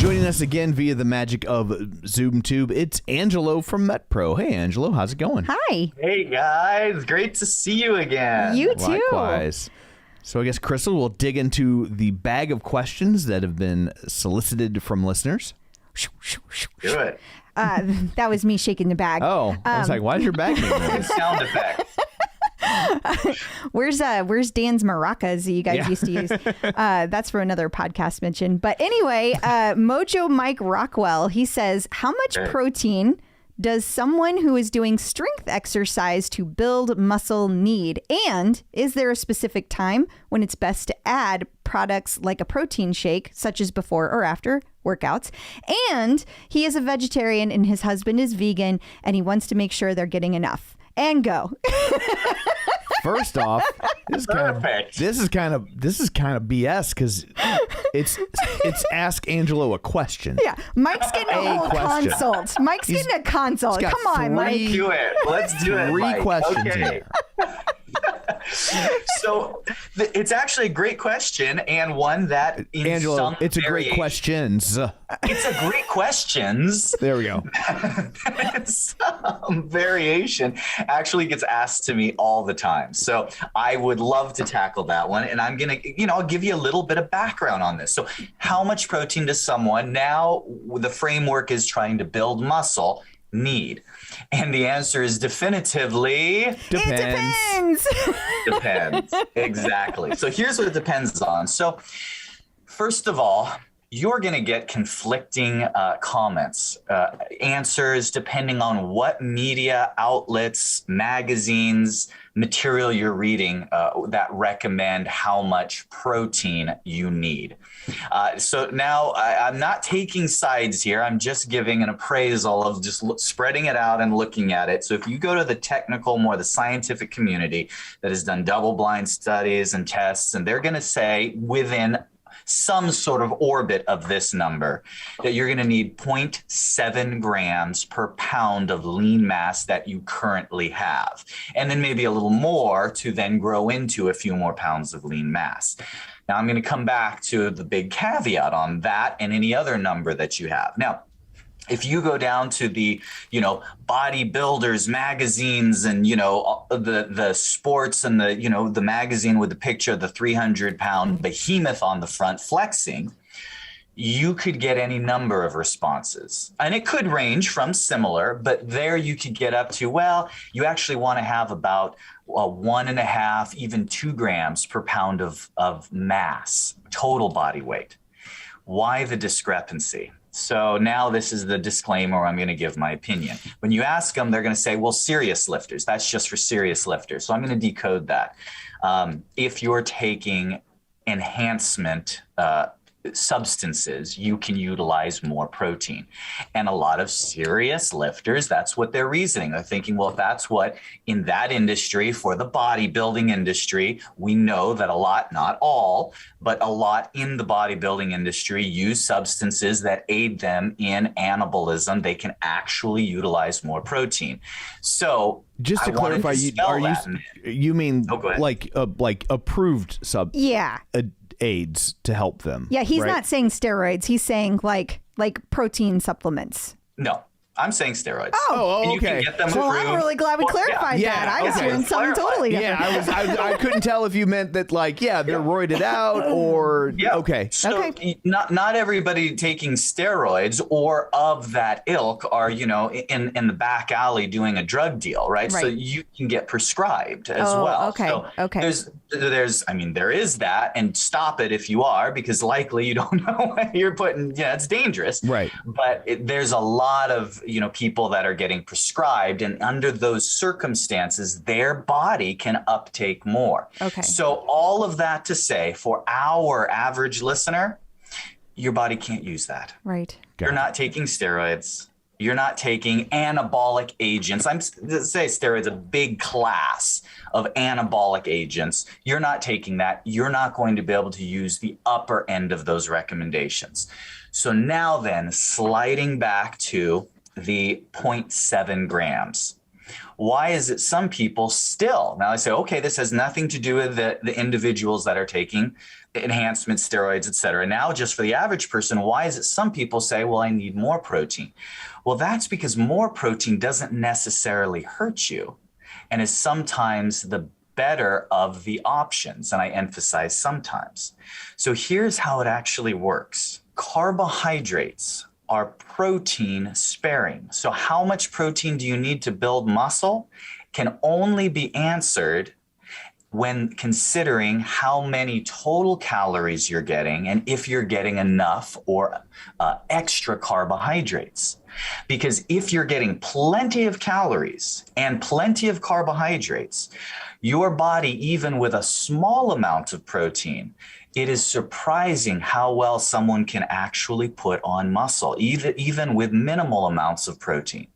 Joining us again via the magic of ZoomTube, it's Angelo from MetPro. Hey, Angelo, how's it going? Hi. Hey, guys. Great to see you again. You too. Likewise. So I guess, Crystal, we'll dig into the bag of questions that have been solicited from listeners. Do it. That was me shaking the bag. Oh, I was like, why is your bag making noise? Sound effect. Where's Dan's maracas that you guys used to use? That's for another podcast mention. But anyway, Mojo Mike Rockwell, he says, how much protein does someone who is doing strength exercise to build muscle need? And is there a specific time when it's best to add products like a protein shake, such as before or after workouts? And he is a vegetarian and his husband is vegan, and he wants to make sure they're getting enough. And go. First off, this is kind of BS because it's ask Angelo a question. Yeah, Mike's getting a whole consult. Mike's getting a consult. Come on, Mike. Do it. Let's do it. Three Mike. questions Okay. here. So it's actually a great question, and one that in Angelo, some it's a great questions. It's a great questions. There we go. Some variation actually gets asked to me all the time. So I would love to tackle that one. And I'm going to, I'll give you a little bit of background on this. So how much protein does someone now, the framework is trying to build muscle, need? And the answer is definitively Depends. depends. Exactly. So here's what it depends on. So first of all, you're going to get conflicting comments, answers, depending on what media outlets, magazines, material you're reading that recommend how much protein you need. So now I'm not taking sides here. I'm just giving an appraisal of just spreading it out and looking at it. So if you go to the technical, more the scientific community that has done double-blind studies and tests, and they're going to say within some sort of orbit of this number that you're going to need 0.7 grams per pound of lean mass that you currently have. And then maybe a little more to then grow into a few more pounds of lean mass. Now I'm going to come back to the big caveat on that and any other number that you have. Now, if you go down to the, bodybuilders magazines and, the sports and the magazine with the picture of the 300-pound behemoth on the front flexing, you could get any number of responses. And it could range from similar, but there you could get up to, you actually want to have about 1.5, even 2 grams per pound of mass, total body weight. Why the discrepancy? So now this is the disclaimer where I'm going to give my opinion. When you ask them, they're going to say, well, serious lifters, that's just for serious lifters. So I'm going to decode that. If you're taking enhancement substances, you can utilize more protein. And a lot of serious lifters, that's what they're reasoning. They're thinking, well, if that's what in that industry, for the bodybuilding industry, we know that a lot, not all, but a lot in the bodybuilding industry use substances that aid them in anabolism. They can actually utilize more protein. So just to clarify, you mean like approved aids to help them? Yeah, he's right? not saying steroids. He's saying like protein supplements. No, I'm saying steroids. Oh, okay. You can get them well, approved. I'm really glad we clarified that. I was hearing something totally different. Yeah, I couldn't tell if you meant that they're roided out or okay. So not everybody taking steroids or of that ilk are, in the back alley doing a drug deal, right? So you can get prescribed as well. Okay. So okay. there is that, and stop it if you are, because likely you don't know what you're putting. It's dangerous. Right. But there's a lot of, people that are getting prescribed, and under those circumstances, their body can uptake more. Okay. So all of that to say, for our average listener, your body can't use that. Right. You're not taking steroids. You're not taking anabolic agents. I'm say steroids, a big class of anabolic agents. You're not taking that. You're not going to be able to use the upper end of those recommendations. So now then, sliding back to the 0.7 grams. Why is it some people still, now I say, okay, this has nothing to do with the individuals that are taking enhancement steroids, et cetera. Now, just for the average person, why is it some people say, well, I need more protein? Well, that's because more protein doesn't necessarily hurt you and is sometimes the better of the options. And I emphasize sometimes. So here's how it actually works. Carbohydrates are protein sparing. So how much protein do you need to build muscle can only be answered when considering how many total calories you're getting and if you're getting enough or extra carbohydrates. Because if you're getting plenty of calories and plenty of carbohydrates, your body, even with a small amount of protein, it is surprising how well someone can actually put on muscle, even with minimal amounts of protein.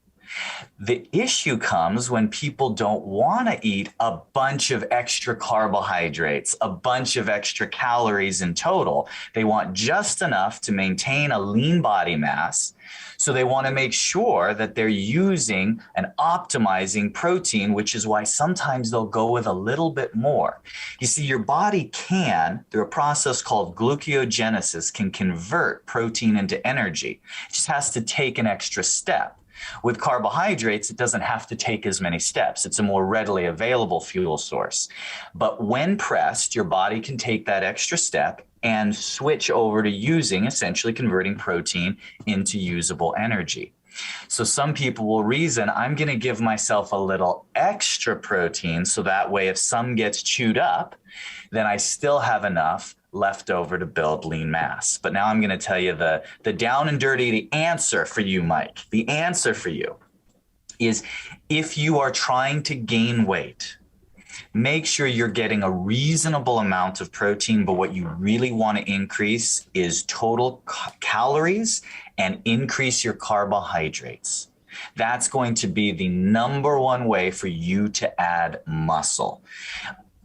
The issue comes when people don't want to eat a bunch of extra carbohydrates, a bunch of extra calories in total. They want just enough to maintain a lean body mass. So they want to make sure that they're using and optimizing protein, which is why sometimes they'll go with a little bit more. You see, your body can, through a process called glucogenesis, can convert protein into energy. It just has to take an extra step. With carbohydrates, it doesn't have to take as many steps. It's a more readily available fuel source. But when pressed, your body can take that extra step and switch over to using, essentially converting protein into usable energy. So some people will reason, I'm going to give myself a little extra protein so that way if some gets chewed up, then I still have enough left over to build lean mass. But now I'm going to tell you the down and dirty, the answer for you, Mike. The answer for you is if you are trying to gain weight, make sure you're getting a reasonable amount of protein, but what you really want to increase is total calories and increase your carbohydrates. That's going to be the number one way for you to add muscle.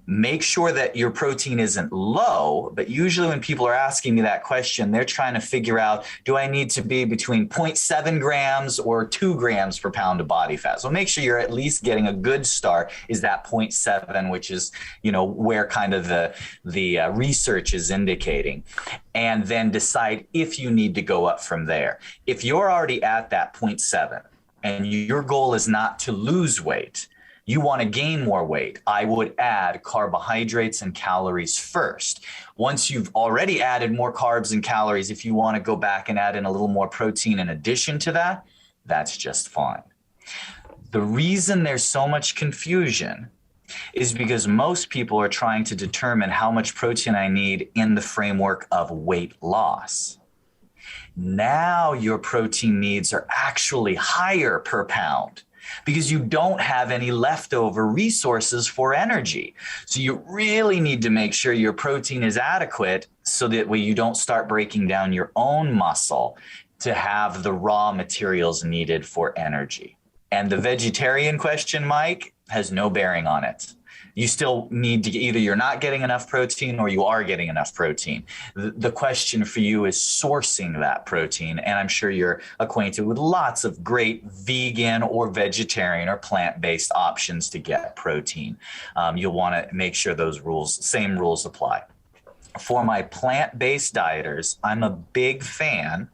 Make sure that your protein isn't low, but usually when people are asking me that question, they're trying to figure out, do I need to be between 0.7 grams or 2 grams per pound of body fat? So make sure you're at least getting a good start is that 0.7, which is, where kind of the research is indicating, and then decide if you need to go up from there. If you're already at that 0.7 and your goal is not to lose weight, you want to gain more weight, I would add carbohydrates and calories first. Once you've already added more carbs and calories, if you want to go back and add in a little more protein in addition to that, that's just fine. The reason there's so much confusion is because most people are trying to determine how much protein I need in the framework of weight loss. Now your protein needs are actually higher per pound, because you don't have any leftover resources for energy. So you really need to make sure your protein is adequate so that way you don't start breaking down your own muscle to have the raw materials needed for energy. And the vegetarian question, Mike, has no bearing on it. You still need to either you're not getting enough protein or you are getting enough protein. The question for you is sourcing that protein. And I'm sure you're acquainted with lots of great vegan or vegetarian or plant-based options to get protein. You'll want to make sure those same rules apply. For my plant-based dieters, I'm a big fan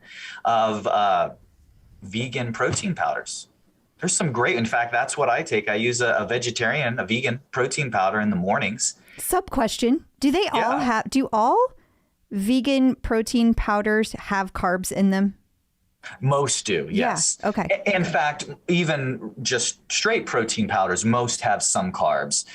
of vegan protein powders. There's some great, in fact, that's what I take. I use a vegan protein powder in the mornings. Sub question. Do all vegan protein powders have carbs in them? Most do, yes. Yeah, okay. In fact, even just straight protein powders, most have some carbs.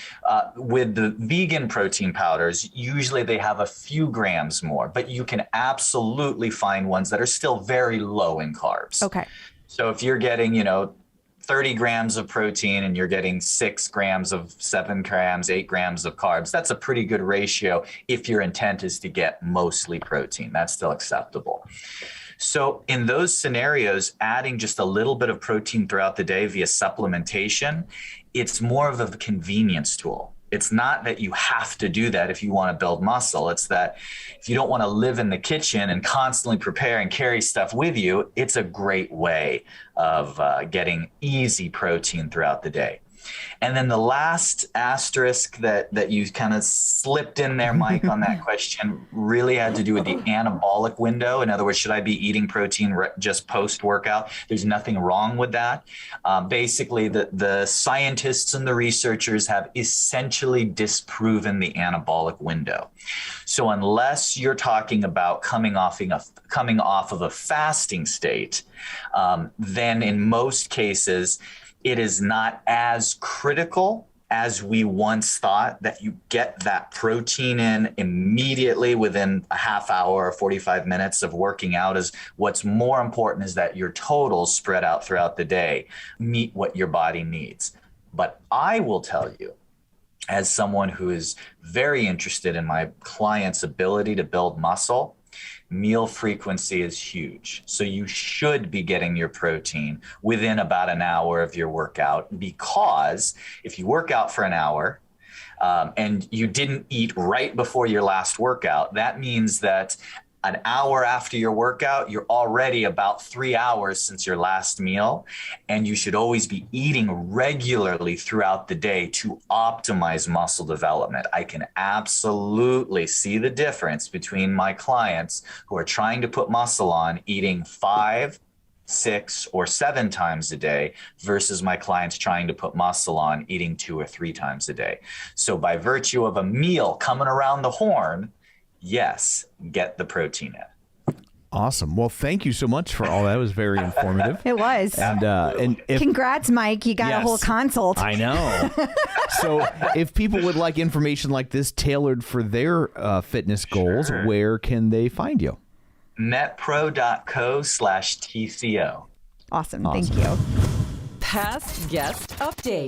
With the vegan protein powders, usually they have a few grams more, but you can absolutely find ones that are still very low in carbs. Okay. So if you're getting, 30 grams of protein and you're getting 6 grams of 7 grams, 8 grams of carbs, that's a pretty good ratio if your intent is to get mostly protein. That's still acceptable. So in those scenarios, adding just a little bit of protein throughout the day via supplementation, it's more of a convenience tool. It's not that you have to do that if you want to build muscle. It's that if you don't want to live in the kitchen and constantly prepare and carry stuff with you, it's a great way of getting easy protein throughout the day. And then the last asterisk that you kind of slipped in there, Mike, on that question really had to do with the anabolic window. In other words, should I be eating protein just post-workout? There's nothing wrong with that. Basically, the scientists and the researchers have essentially disproven the anabolic window. So unless you're talking about coming off of a fasting state, then in most cases, it is not as critical as we once thought that you get that protein in immediately within a half hour or 45 minutes of working out. Is what's more important is that your totals spread out throughout the day meet what your body needs. But I will tell you, as someone who is very interested in my clients' ability to build muscle, meal frequency is huge. So you should be getting your protein within about an hour of your workout, because if you work out for an hour and you didn't eat right before your last workout, that means that an hour after your workout, you're already about 3 hours since your last meal, and you should always be eating regularly throughout the day to optimize muscle development. I can absolutely see the difference between my clients who are trying to put muscle on eating 5, 6, or 7 times a day versus my clients trying to put muscle on eating 2 or 3 times a day. So by virtue of a meal coming around the horn, yes, get the protein in. Awesome. Well, thank you so much for all that. It was very informative. It was. And congrats, Mike. You got a whole consult. I know. So if people would like information like this tailored for their fitness goals, where can they find you? MetPro.co/TCO. Awesome. Thank you. Past guest update.